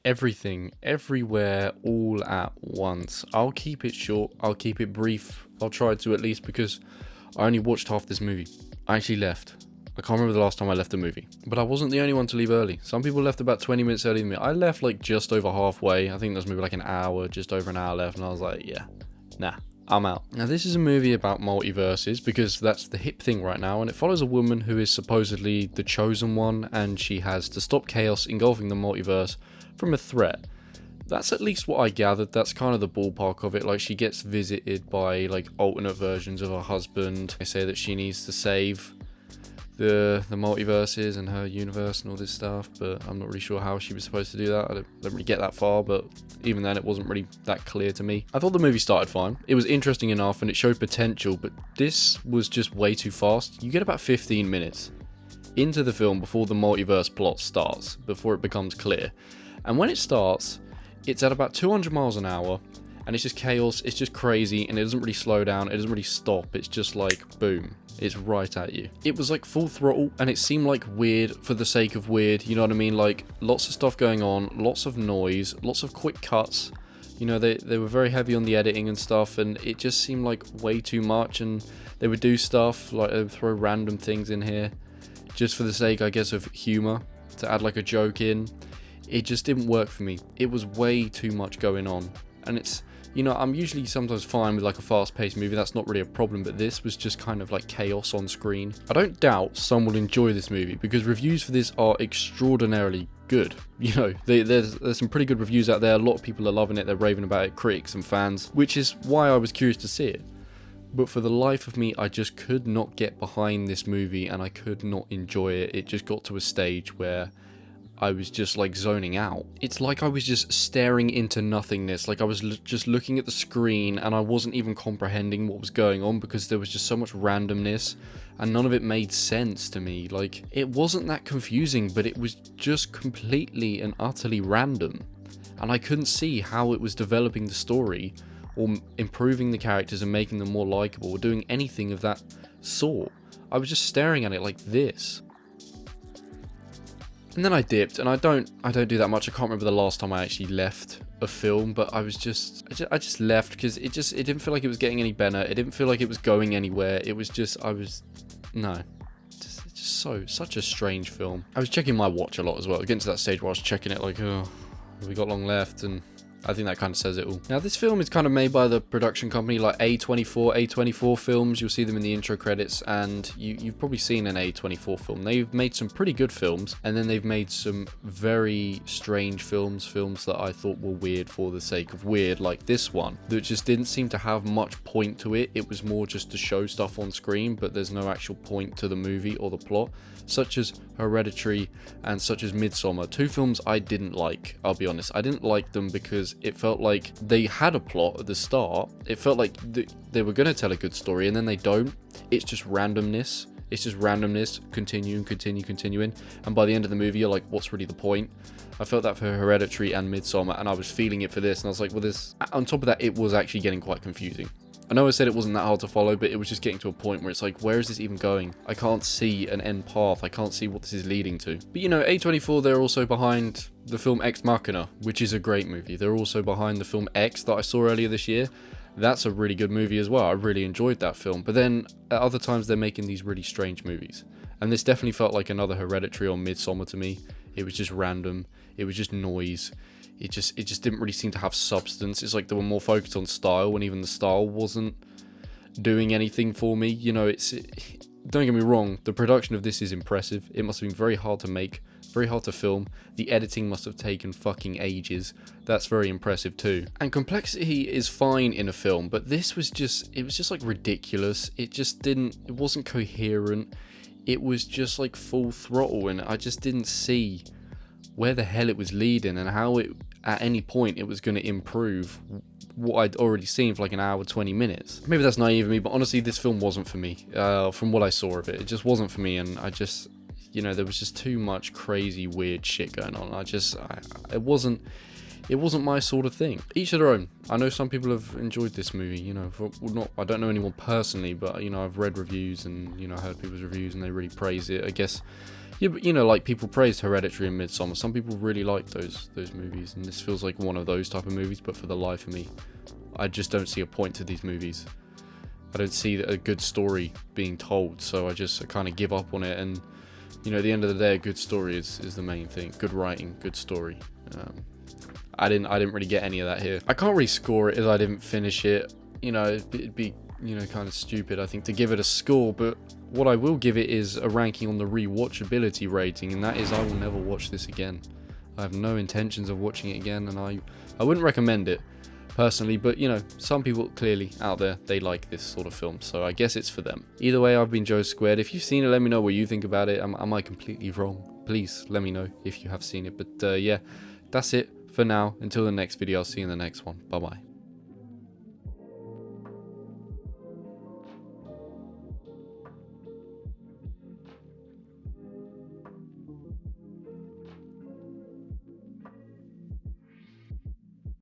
Everything, everywhere, all at once. I'll keep it short, I'll keep it brief, I'll try to at least, because I only watched half this movie. I actually left. I can't remember the last time I left a movie. But I wasn't the only one to leave early. Some people left about 20 minutes earlier than me. I left like just over halfway. I think there's maybe like an hour, just over an hour left, and I was like, yeah, nah. I'm out. Now, this is a movie about multiverses because that's the hip thing right now, and it follows a woman who is supposedly the chosen one, and she has to stop chaos engulfing the multiverse from a threat. That's at least what I gathered. That's kind of the ballpark of it. Like, she gets visited by like alternate versions of her husband. They say that she needs to save the multiverses and her universe and all this stuff, but I'm not really sure how she was supposed to do that. I don't really get that far, but even then it wasn't really that clear to me. I thought the movie started fine. It was interesting enough and it showed potential, but this was just way too fast. You get about 15 minutes into the film before the multiverse plot starts, before it becomes clear. And when it starts, it's at about 200 miles an hour, and it's just chaos, it's just crazy, and it doesn't really slow down, it doesn't really stop, it's just like, boom. It's right at you. It was like full throttle, and it seemed like weird for the sake of weird, you know what I mean? Like, lots of stuff going on, lots of noise, lots of quick cuts. You know, they were very heavy on the editing and stuff, and it just seemed like way too much, and they would do stuff, like they would throw random things in here, just for the sake, I guess, of humour, to add like a joke in. It just didn't work for me. It was way too much going on, and it's, you know, I'm usually sometimes fine with like a fast-paced movie, that's not really a problem, but this was just kind of like chaos on screen. I don't doubt some will enjoy this movie, because reviews for this are extraordinarily good. You know, there's some pretty good reviews out there, a lot of people are loving it, they're raving about it, critics and fans, which is why I was curious to see it. But for the life of me, I just could not get behind this movie, and I could not enjoy it. It just got to a stage where I was just like zoning out. It's like I was just staring into nothingness, like I was just looking at the screen and I wasn't even comprehending what was going on because there was just so much randomness and none of it made sense to me. Like, it wasn't that confusing, but it was just completely and utterly random, and I couldn't see how it was developing the story or improving the characters and making them more likable or doing anything of that sort. I was just staring at it like this. And then I dipped, and I don't do that much. I can't remember the last time I actually left a film, but I just left because it didn't feel like it was getting any better. It didn't feel like it was going anywhere. It was just, such a strange film. I was checking my watch a lot as well. Getting to that stage where I was checking it like, oh, have we got long left? And I think that kind of says it all. Now, this film is kind of made by the production company like A24 Films. You'll see them in the intro credits, and you've probably seen an A24 film. They've made some pretty good films, and then they've made some very strange films that I thought were weird for the sake of weird, like this one, that just didn't seem to have much point to it. It was more just to show stuff on screen, but there's no actual point to the movie or the plot, such as Hereditary and such as Midsommar. Two films I didn't like, I'll be honest. I didn't like them because it felt like they had a plot at the start. It felt like they were going to tell a good story, and then they don't. It's just randomness. Continuing. And by the end of the movie, you're like, what's really the point? I felt that for Hereditary and Midsommar, and I was feeling it for this, and I was like, well, this... On top of that, it was actually getting quite confusing. I know I said it wasn't that hard to follow, but it was just getting to a point where it's like, where is this even going? I can't see an end path. I can't see what this is leading to. But you know, A24, they're also behind the film Ex Machina, which is a great movie. They're also behind the film X that I saw earlier this year. That's a really good movie as well. I really enjoyed that film. But then at other times, they're making these really strange movies. And this definitely felt like another Hereditary or Midsommar to me. It was just random. It was just noise. It just didn't really seem to have substance. It's like they were more focused on style, when even the style wasn't doing anything for me. You know, don't get me wrong, the production of this is impressive. It must have been very hard to make, very hard to film. The editing must have taken fucking ages. That's very impressive too. And complexity is fine in a film, but this was just, it was just like ridiculous. It wasn't coherent. It was just like full throttle, and I just didn't see where the hell it was leading and how it, at any point, it was going to improve what I'd already seen for like an hour, 20 minutes. Maybe that's naive of me, but honestly, this film wasn't for me. From what I saw of it, it just wasn't for me, and I just, you know, there was just too much crazy, weird shit going on. It wasn't my sort of thing. Each to their own. I know some people have enjoyed this movie, you know, I don't know anyone personally, but, you know, I've read reviews and, you know, heard people's reviews and they really praise it. I guess, Yeah, but you know, like people praised Hereditary and Midsommar. Some people really like those movies, and this feels like one of those type of movies. But for the life of me, I just don't see a point to these movies. I don't see a good story being told, so I kind of give up on it. And you know, at the end of the day, a good story is the main thing. Good writing, good story. I didn't really get any of that here. I can't really score it as I didn't finish it. You know, it'd be you know, kind of stupid, I think, to give it a score, but what I will give it is a ranking on the rewatchability rating, and that is I will never watch this again. I have no intentions of watching it again, and I wouldn't recommend it personally, but you know, some people clearly out there, they like this sort of film, so I guess it's for them. Either way, I've been Joe Squared. If you've seen it, let me know what you think about it. Am I completely wrong? Please let me know if you have seen it. But yeah, that's it for now. Until the next video, I'll see you in the next one. Bye bye.